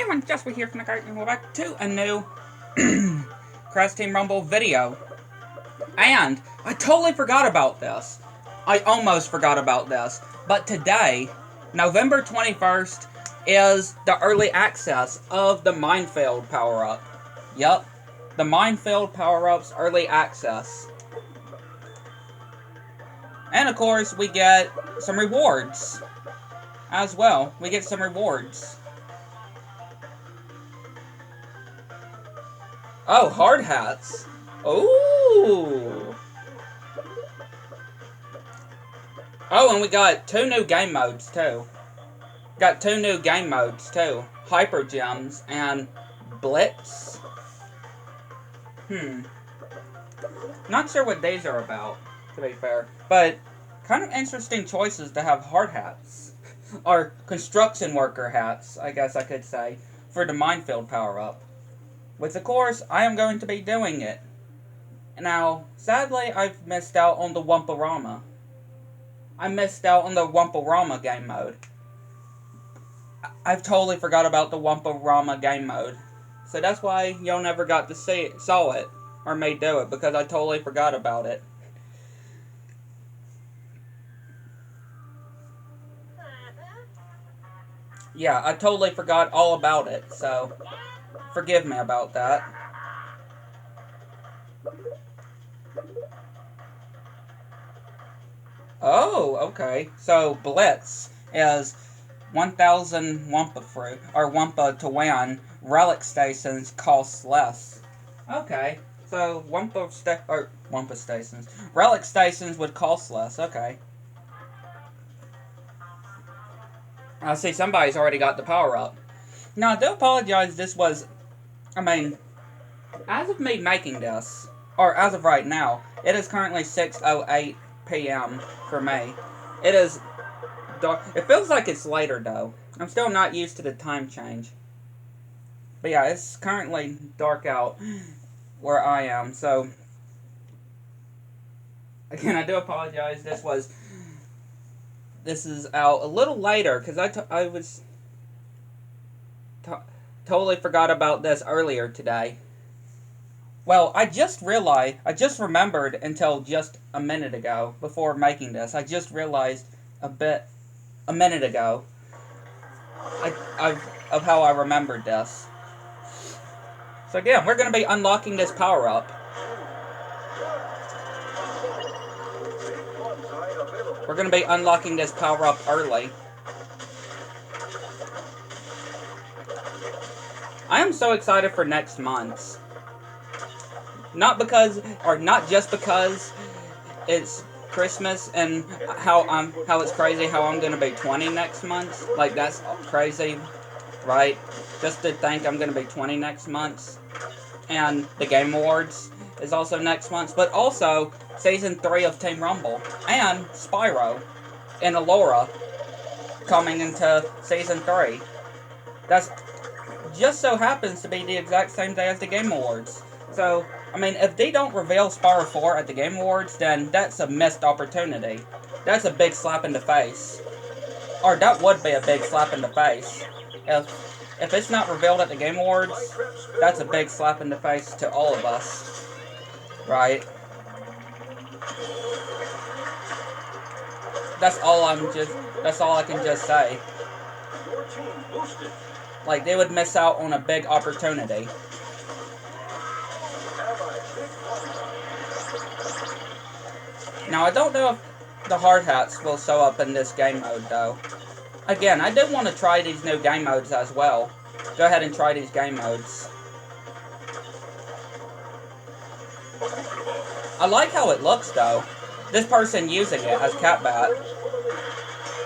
everyone, Jasper here from the Garden, and we're back to a new Crash Team Rumble video. And I totally forgot about this. I almost forgot about this. But today, November 21st, is the early access of the minefield power-up. Yup, the minefield power-up's early access. And of course, we get some rewards as well. We get some rewards. Oh, hard hats. Ooh. Oh, and we got 2 new game modes, too. Got 2 new game modes, too. Hyper Gems and Blitz. Not sure what these are about, to be fair. But, kind of interesting choices to have hard hats. Or construction worker hats, I guess I could say, for the minefield power-up. Which, of course, I am going to be doing it. Now, sadly, I've missed out on the Wumparama. I missed out on the Wumparama game mode. I've totally forgot about the Wumparama game mode. So that's why y'all never got to saw it, or me do it, because I totally forgot about it. Yeah, I totally forgot all about it, so forgive me about that. Oh, okay. So, Blitz is 1,000 Wumpa fruit, or Wumpa to win. Relic stations cost less. Okay. So, Wumpa stations. Relic stations would cost less. Okay. I see somebody's already got the power up. Now, I do apologize, this was, as of me making this, or as of right now, it is currently 6:08 p.m. for me. It is dark. It feels like it's later, though. I'm still not used to the time change. But yeah, it's currently dark out where I am, so again, I do apologize. This is out a little later, because I was totally forgot about this earlier today. Well, I just remembered until just a minute ago, before making this. I just realized a minute ago, of how I remembered this. So again, we're going to be unlocking this power-up. We're going to be unlocking this power-up early. I am so excited for next month's. Not just because it's Christmas and how it's crazy how I'm gonna be 20 next month. Like, that's crazy, right? Just to think I'm gonna be 20 next month. And the Game Awards is also next month, but also Season 3 of Team Rumble and Spyro and Allura coming into Season 3. That's just so happens to be the exact same day as the Game Awards. So, if they don't reveal Spyro 4 at the Game Awards, then that's a missed opportunity. That's a big slap in the face. Or that would be a big slap in the face. If it's not revealed at the Game Awards, that's a big slap in the face to all of us. Right? That's all I can just say. Like, they would miss out on a big opportunity. Now, I don't know if the hard hats will show up in this game mode, though. Again, I do want to try these new game modes as well. Go ahead and try these game modes. I like how it looks, though. This person using it as Catbat.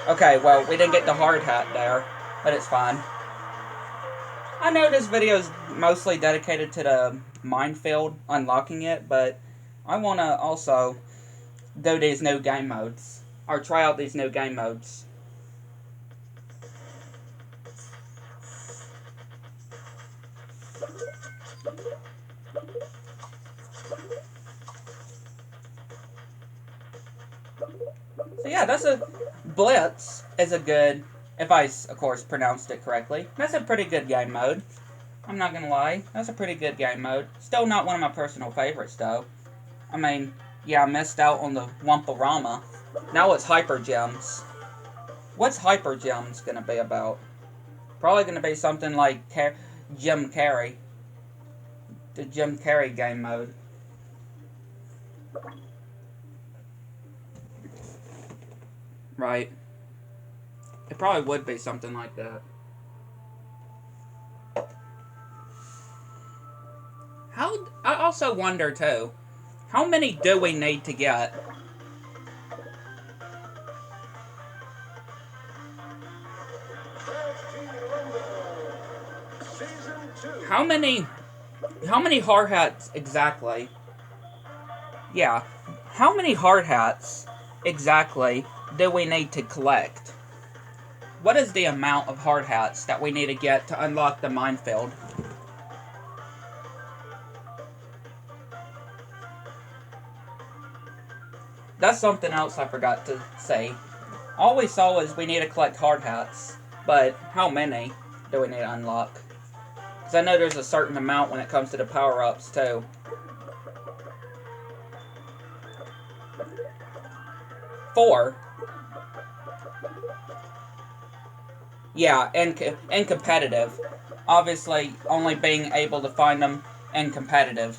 Okay, well, we didn't get the hard hat there, but it's fine. I know this video is mostly dedicated to the minefield, unlocking it, but I want to also do these new game modes, or try out these new game modes. So yeah, Blitz is a good If I, of course, pronounced it correctly. That's a pretty good game mode. I'm not gonna lie. That's a pretty good game mode. Still not one of my personal favorites, though. I mean, yeah, I missed out on the Wumparama. Now it's Hyper Gems. What's Hyper Gems gonna be about? Probably gonna be something like Jim Carrey. The Jim Carrey game mode. Right. It probably would be something like that. I also wonder, too, how many do we need to get? How many hard hats exactly? Yeah. How many hard hats exactly do we need to collect? What is the amount of hard hats that we need to get to unlock the minefield? That's something else I forgot to say. All we saw was we need to collect hard hats, but how many do we need to unlock? Because I know there's a certain amount when it comes to the power-ups, too. 4. Yeah, and competitive. Obviously, only being able to find them in competitive.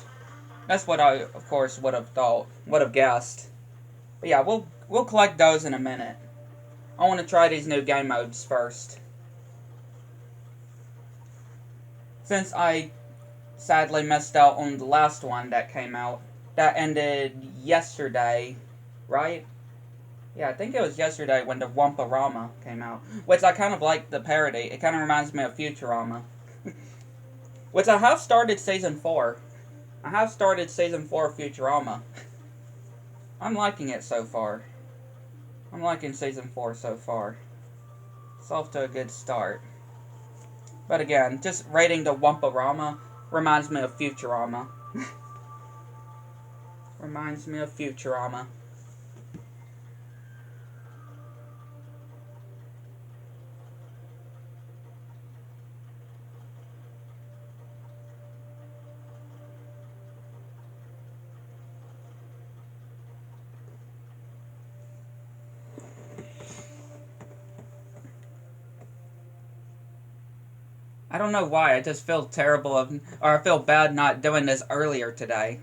That's what I, of course, would have guessed. But yeah, we'll collect those in a minute. I want to try these new game modes first. Since I sadly missed out on the last one that came out. That ended yesterday, right? Yeah, I think it was yesterday when the Wumparama came out. Which I kind of like the parody. It kind of reminds me of Futurama. Which I have started Season 4. I have started Season 4 of Futurama. I'm liking it so far. I'm liking Season 4 so far. It's off to a good start. But again, just rating the Wumparama reminds me of Futurama. Reminds me of Futurama. I don't know why, I just feel terrible or I feel bad not doing this earlier today.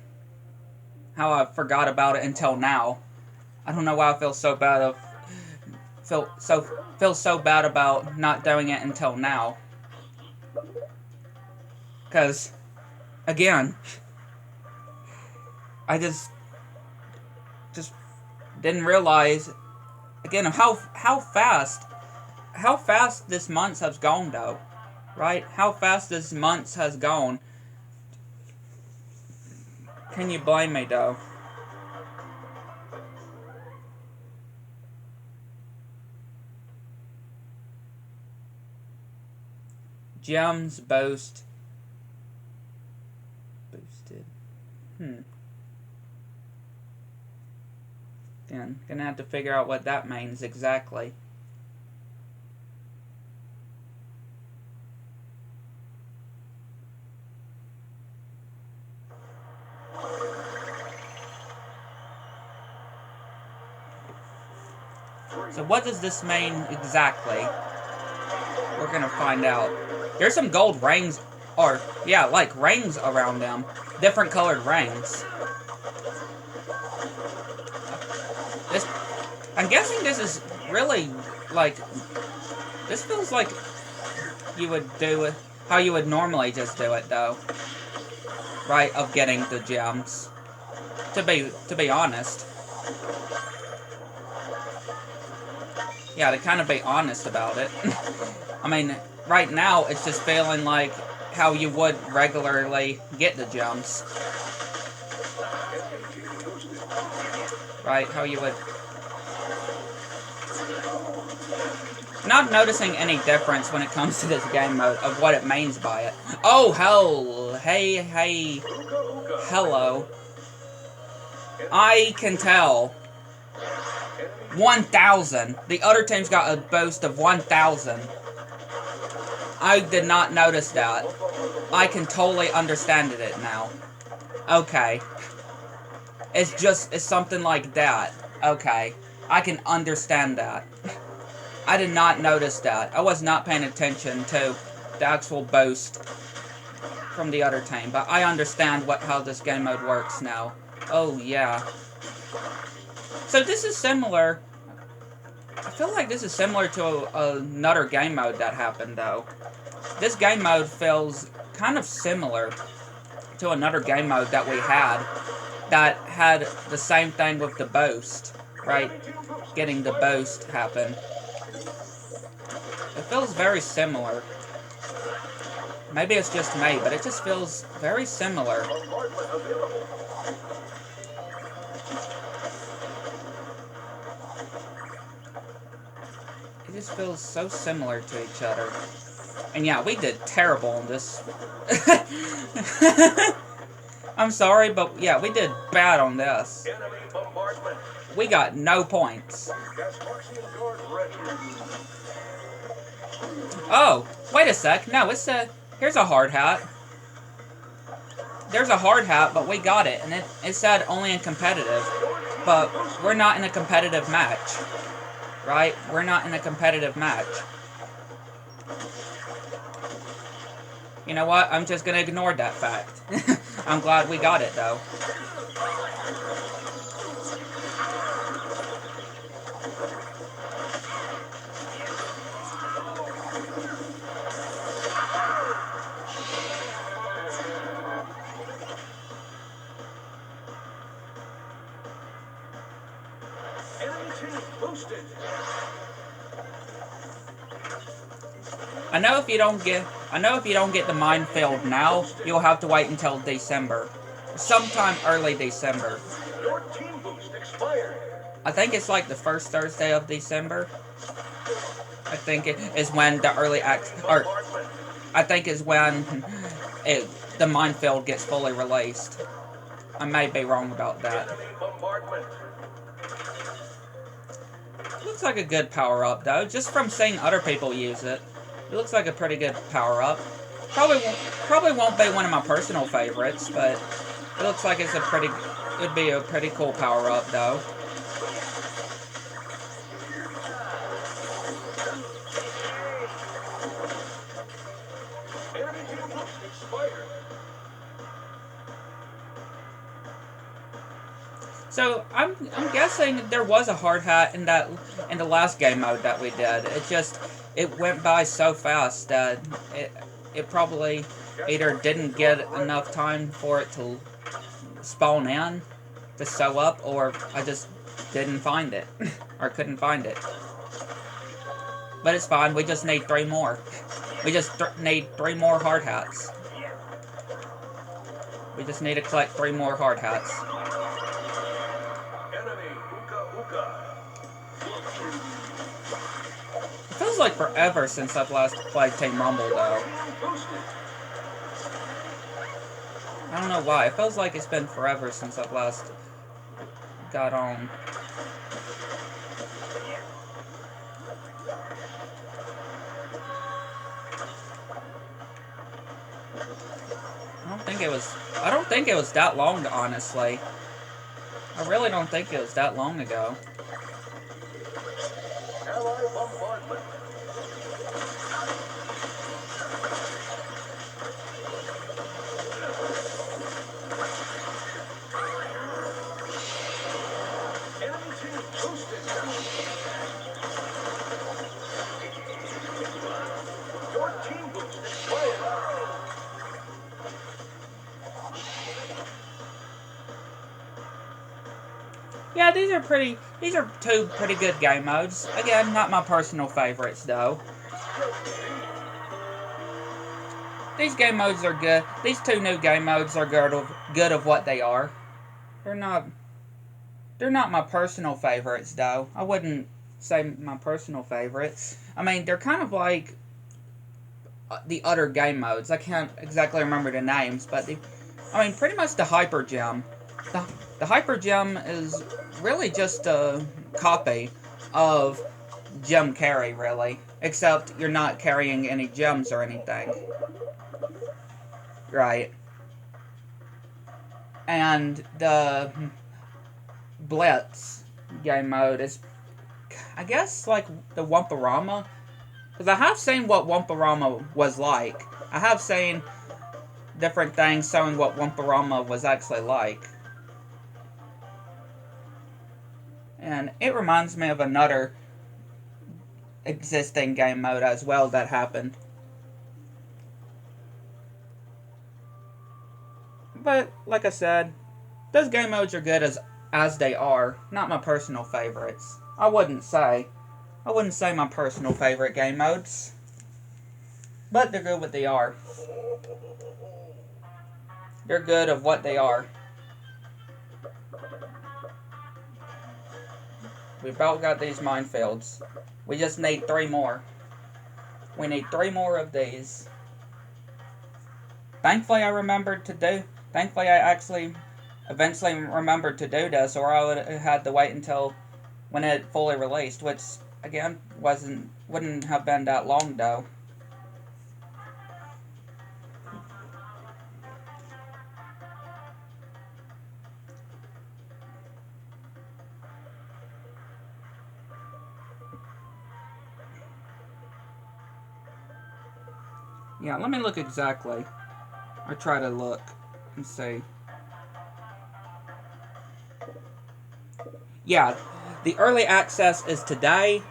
How I forgot about it until now. I don't know why I feel so bad feel so bad about not doing it until now. Cause again, I just didn't realize again how fast this month has gone though. Right? How fast this month has gone. Can you blame me, though? Gems boosted. Again, gonna have to figure out what that means exactly. So what does this mean exactly? We're gonna find out. There's some gold rings, or, yeah, like rings around them. Different colored rings. I'm guessing this is really, like, this feels like you would do it, how you would normally just do it, though. Right, of getting the gems. To be honest. Yeah, to kind of be honest about it. I mean, right now, it's just feeling like how you would regularly get the gems. Right, how you would... Not noticing any difference when it comes to this game mode of what it means by it. Oh, hell! Hey, hello. I can tell 1,000. The other team's got a boost of 1,000. I did not notice that. I can totally understand it now. Okay. It's something like that. Okay. I can understand that. I did not notice that. I was not paying attention to the actual boost from the other team, but I understand how this game mode works now. Oh, yeah. So this is similar. I feel like this is similar to another game mode that happened, though. This game mode feels kind of similar to another game mode that we had that had the same thing with the boost, right? Getting the boost happen. It feels very similar. Maybe it's just me, but it just feels very similar. It just feels so similar to each other. And yeah, we did terrible on this. I'm sorry, but yeah, we did bad on this. We got no points. Oh, wait a sec. No, here's a hard hat. There's a hard hat, but we got it. And it said only in competitive. But we're not in a competitive match. Right? We're not in a competitive match. You know what? I'm just gonna ignore that fact. I'm glad we got it, though. I know if you don't get the minefield now, you'll have to wait until December. Sometime early December. I think it's like the first Thursday of December. I think it is when the early I think is when the minefield gets fully released. I may be wrong about that. Looks like a good power-up, though. Just from seeing other people use it. It looks like a pretty good power-up. Probably won't be one of my personal favorites, but it looks like it'd be a pretty cool power-up, though. So I'm guessing there was a hard hat in the last game mode that we did. It went by so fast that it probably either didn't get enough time for it to spawn in to sew up, or I just didn't find it or couldn't find it. But it's fine. We just need 3 more. We just need 3 more hard hats. We just need to collect 3 more hard hats. It feels like forever since I've last played Team Rumble, though. I don't know why. It feels like it's been forever since I've last got on. I don't think it was that long, honestly. I really don't think it was that long ago. Yeah, these are 2 pretty good game modes. Again, not my personal favorites, though. These game modes are good. These 2 new game modes are good of what they are. They're not my personal favorites, though. I wouldn't say my personal favorites. I mean, they're kind of like the other game modes. I can't exactly remember the names, but pretty much the Hyper Gem. The Hyper Gem is really just a copy of gem carry, really. Except you're not carrying any gems or anything. Right. And the Blitz game mode is, I guess, like the Wumparama. Because I have seen what Wumparama was like. I have seen different things showing what Wumparama was actually like. And it reminds me of another existing game mode as well that happened. But, like I said, those game modes are good as they are. Not my personal favorites. I wouldn't say my personal favorite game modes. But they're good what they are. They're good of what they are. We've about got these minefields. We just need 3 more. We need 3 more of these. Thankfully I actually eventually remembered to do this, or I would have had to wait until when it fully released, which again wouldn't have been that long though. Yeah, let me look exactly. Or try to look and see. Yeah, the early access is today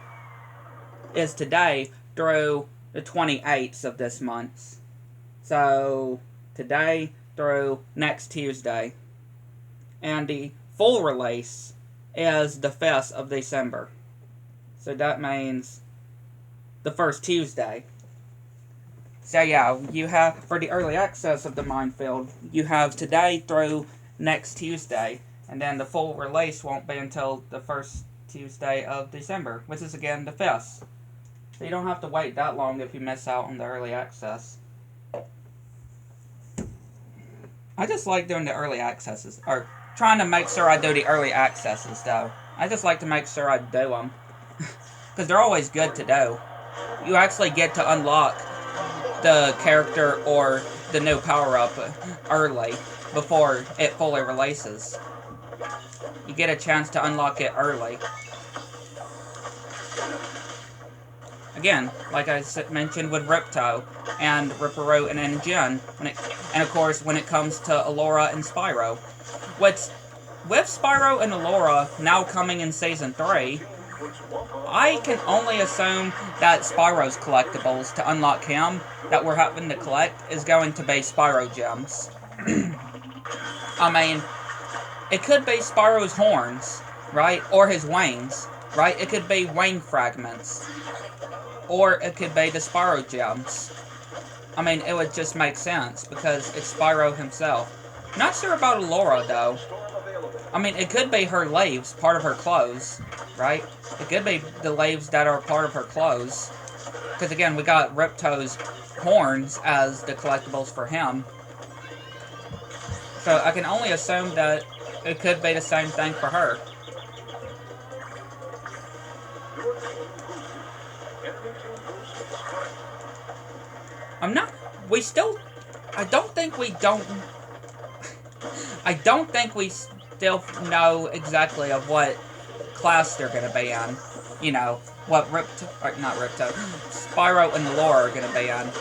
through the 28th of this month. So, today through next Tuesday. And the full release is the 5th of December. So that means the first Tuesday. So yeah, you have, for the early access of the minefield, you have today through next Tuesday, and then the full release won't be until the first Tuesday of December, which is again the 5th. So you don't have to wait that long if you miss out on the early access. I just like doing the early accesses, or trying to make sure I do the early accesses though. I just like to make sure I do them, because they're always good to do. You actually get to unlock the character or the new power-up early before it fully releases. You get a chance to unlock it early. Again, like I mentioned with Ripto and Ripperoo and N-Gen, and of course when it comes to Allura and Spyro. With Spyro and Allura now coming in Season 3, I can only assume that Spyro's collectibles to unlock him that we're having to collect is going to be Spyro gems. I mean, it could be Spyro's horns, right? Or his wings, right? It could be wing fragments. Or it could be the Spyro gems. I mean, it would just make sense because it's Spyro himself. Not sure about Allura, though. I mean, it could be her leaves, part of her clothes, right? It could be the leaves that are part of her clothes. Because again, we got Ripto's horns as the collectibles for him. So I can only assume that it could be the same thing for her. I don't think we still know exactly of what class they're going to be in. You know, what Spyro and Allura are going to be in.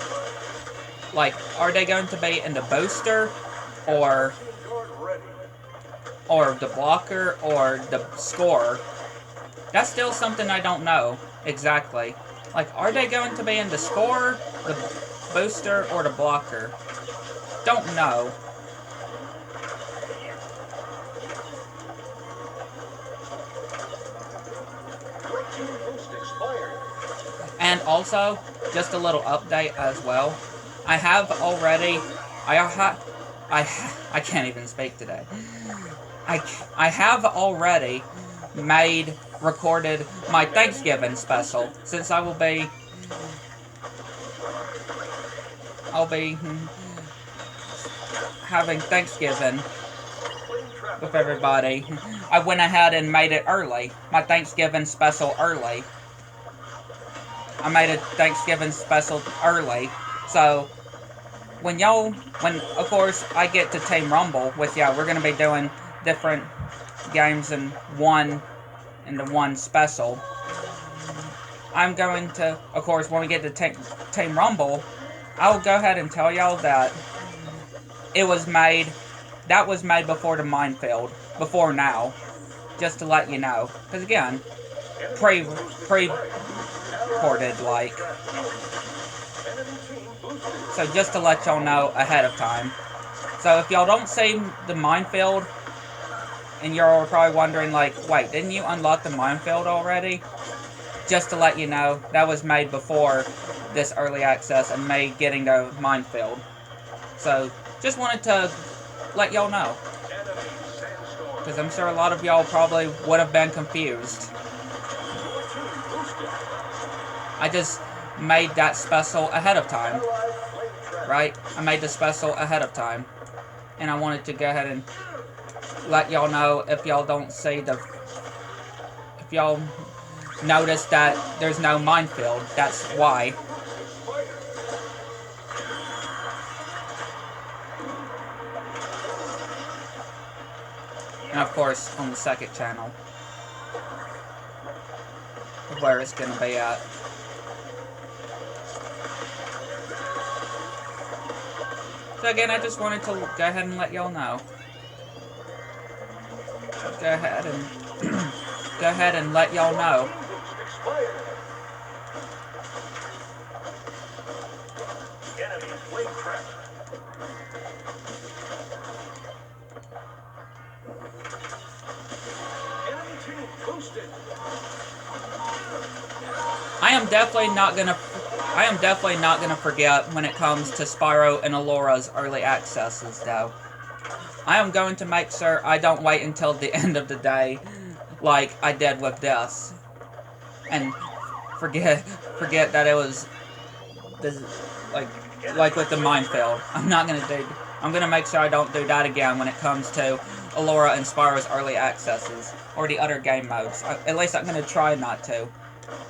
Like, are they going to be in the booster, or the blocker, or the scorer? That's still something I don't know exactly. Like, are they going to be in the scorer, the booster, or the blocker? Don't know. And also, just a little update as well. I can't even speak today. I have already recorded my Thanksgiving special, since I'll be having Thanksgiving with everybody. I went ahead and made it early. My Thanksgiving special early. I made a Thanksgiving special early. So, when of course I get to Team Rumble with y'all, we're going to be doing different games in the one special. I'm going to, of course, when we get to Team Rumble, I'll go ahead and tell y'all that that was made before the minefield, before now, just to let you know. Because again, pre-recorded, like. So just to let y'all know ahead of time. So if y'all don't see the minefield, and you're probably wondering, like, wait, didn't you unlock the minefield already? Just to let you know, that was made before this early access and me getting the minefield. So, just wanted to let y'all know. Because I'm sure a lot of y'all probably would have been confused. I just made that special ahead of time. Right? I made the special ahead of time. And I wanted to go ahead and let y'all know if y'all don't see if y'all notice that there's no minefield, that's why. And of course, on the second channel, where it's gonna be at. So again, I just wanted to go ahead and let y'all know. Go ahead and let y'all know. I am definitely not gonna forget when it comes to Spyro and Alora's early accesses, though. I am going to make sure I don't wait until the end of the day, like I did with this, and forget that it was this, like with the minefield. I'm gonna make sure I don't do that again when it comes to Alora and Spyro's early accesses or the other game modes. At least I'm gonna try not to.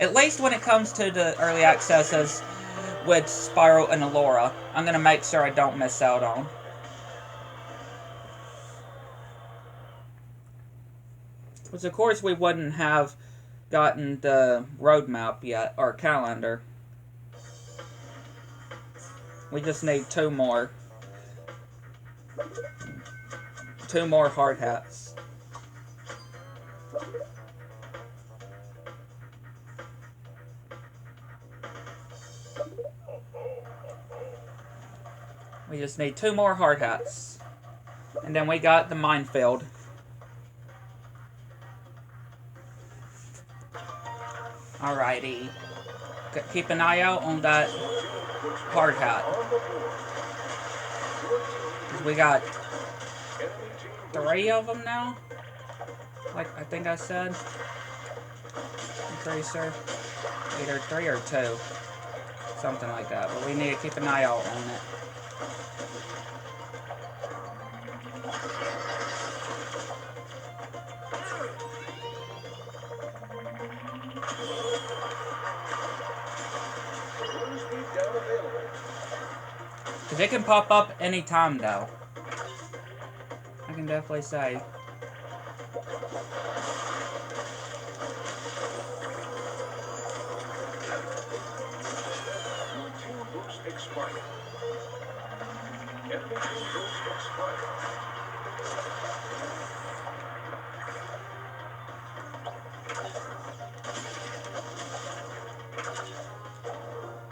At least when it comes to the early accesses with Spyro and Alora, I'm gonna make sure I don't miss out on. Because of course we wouldn't have gotten the roadmap yet, or calendar. We just need two more hard hats. We just need two more hard hats. And then we got the minefield. Alrighty. Keep an eye out on that hard hat. We got 3 of them now. Like I think I said. I'm pretty sure. Either 3 or 2. Something like that. But we need to keep an eye out on it. Because it can pop up anytime, though. I can definitely say.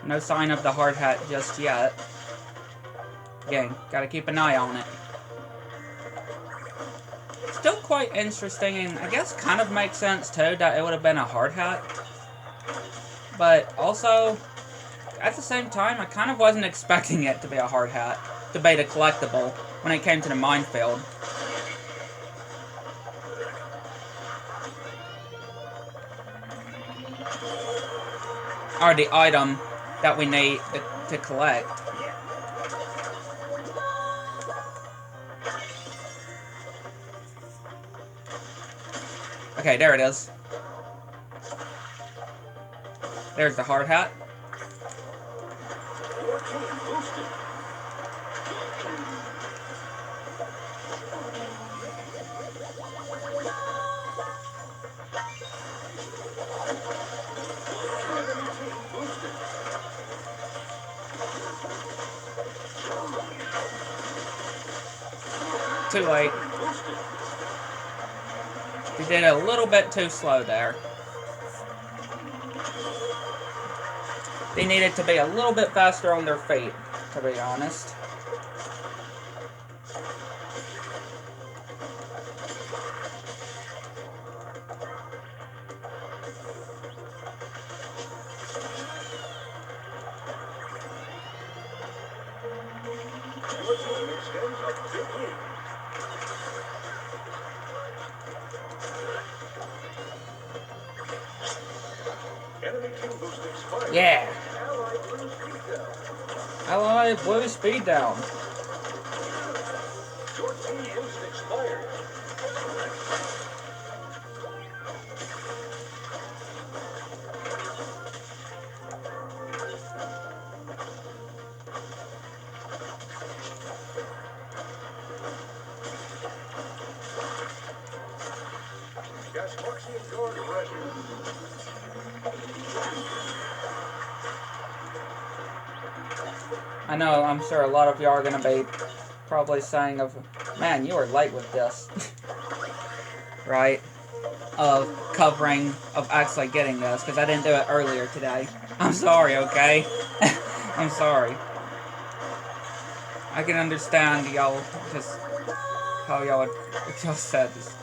No sign of the hard hat just yet. Again, gotta keep an eye on it. Still quite interesting, and I guess kind of makes sense too that it would have been a hard hat. But also, at the same time, I kind of wasn't expecting it to be a hard hat, to be the collectible, when it came to the minefield. Or the item that we need to collect. Okay, there it is. There's the hard hat. Too late. We did it a little bit too slow there. They needed to be a little bit faster on their feet, to be honest. Yeah. Ally blue speed down. I know, I'm sure a lot of you are going to be probably saying man, you were late with this. Right? Of actually getting this, because I didn't do it earlier today. I'm sorry, okay? I'm sorry. I can understand y'all just how y'all said this.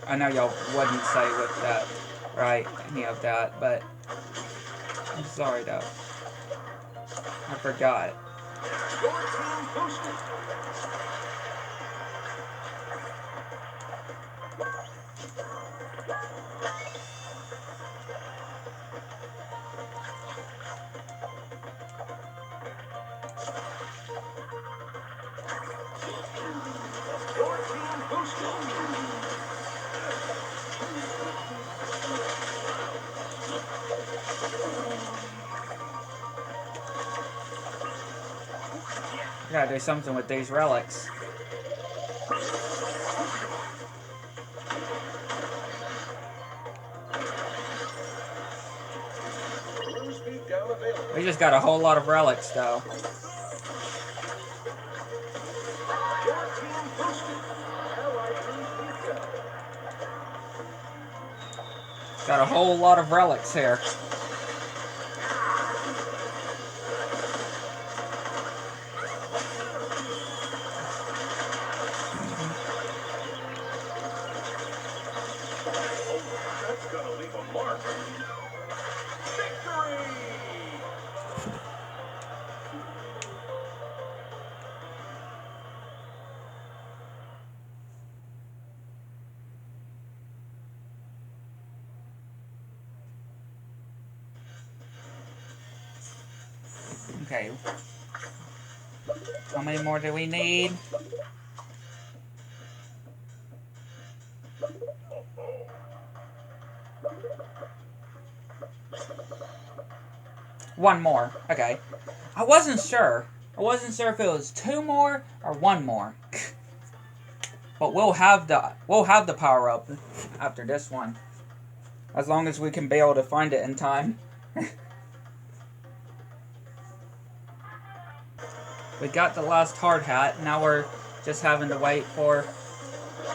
I know y'all wouldn't say with that, right? Any of that, but I'm sorry though. I forgot. I gotta do something with these relics. We just got a whole lot of relics, though. Got a whole lot of relics here. That's gonna leave a mark. Victory! Okay. How many more do we need? One more. Okay. I wasn't sure. I wasn't sure if it was 2 more or 1 more. But we'll have the power up after this one. As long as we can be able to find it in time. We got the last hard hat. Now we're just having to wait for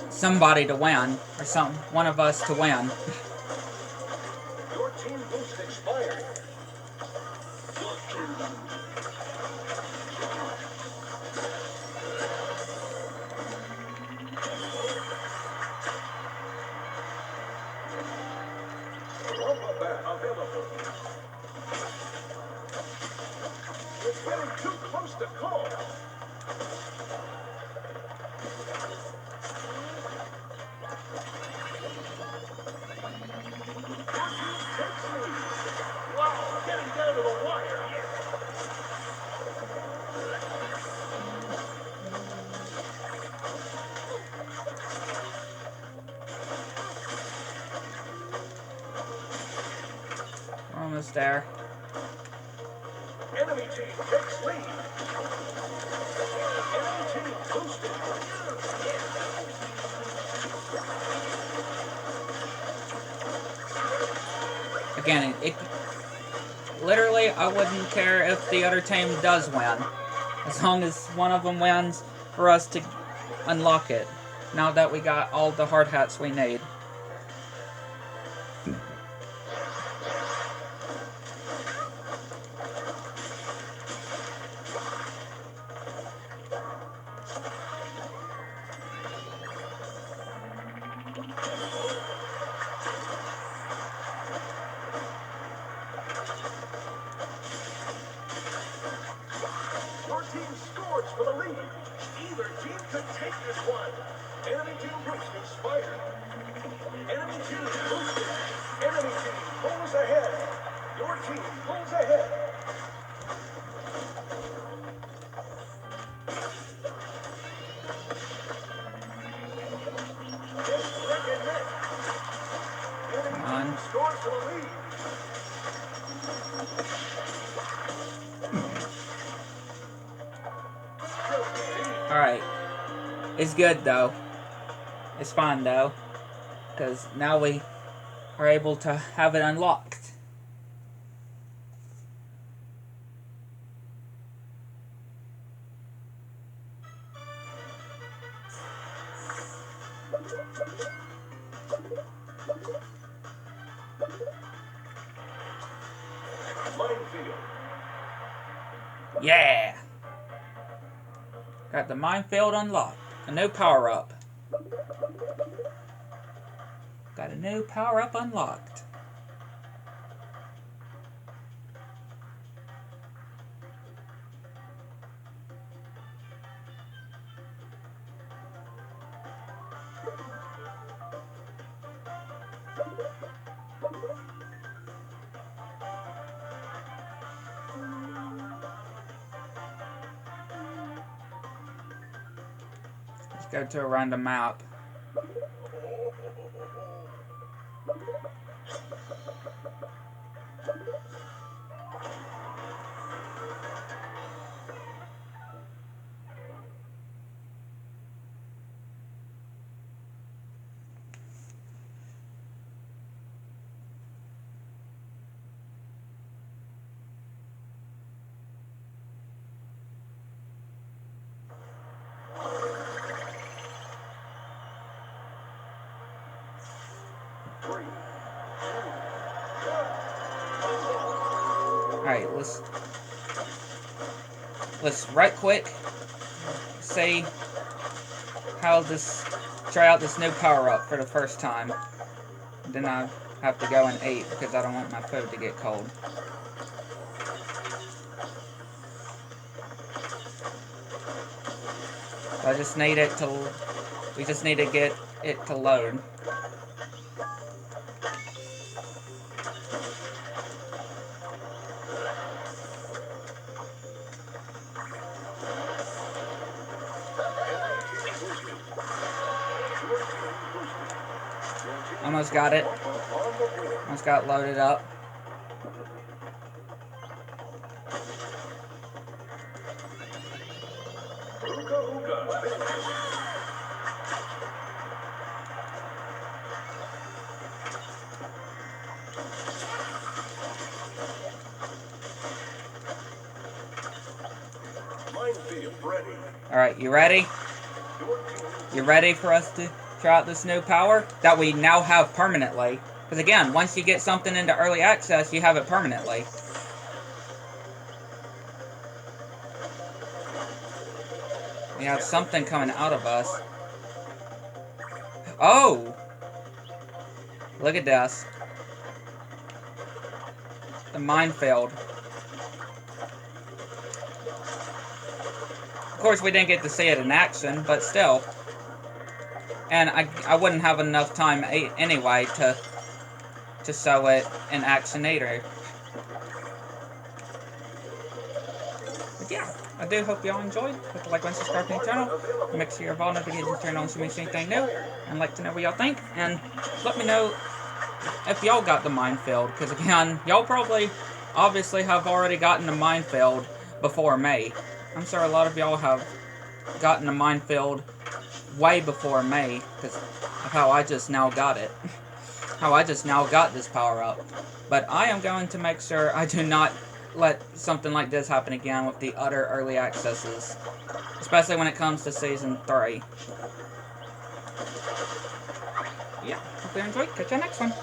somebody to win, or one of us to win. Your team boost expired. Rumba bat available. It's getting too close to call. Wow, getting down to the wire. almost there. Enemy team takes lead. Enemy team boosted. Again, literally, I wouldn't care if the other team does win, as long as one of them wins for us to unlock it. Now that we got all the hard hats we need. Your team scores for the lead. Either team could take this one. Enemy team boost expired. Enemy team boosted. Enemy team pulls ahead. Your team pulls ahead. It's neck and neck. Enemy team scores for the lead. Alright. It's good though. It's fine though. Because now we are able to have it unlocked. Minefield. Yeah! Got the minefield unlocked. A new power-up. Got a new power-up unlocked. Let's go to a random map. Alright, let's right quick see how try out this new power-up for the first time. Then I have to go and eat because I don't want my food to get cold. I just need it to, we just need to get it to load. Almost got it. Almost got loaded up. Alright, you ready? You ready for us to try out this new power that we now have permanently? Because again, once you get something into early access, you have it permanently. We have something coming out of us. Oh! Look at this. The minefield. Of course, we didn't get to see it in action, but still. And I wouldn't have enough time anyway to show it in action either. But yeah, I do hope y'all enjoyed. Hit the like and subscribe to the channel. Make sure your bell notifications turned on so you miss anything new. And like to know what y'all think. And let me know if y'all got the minefield, because again, y'all probably, obviously, have already gotten the minefield before me. I'm sure a lot of y'all have gotten the minefield way before me, because of how I just now got it. How I just now got this power-up. But I am going to make sure I do not let something like this happen again with the utter early accesses. Especially when it comes to Season 3. Yeah, hope you enjoyed. Catch you next one.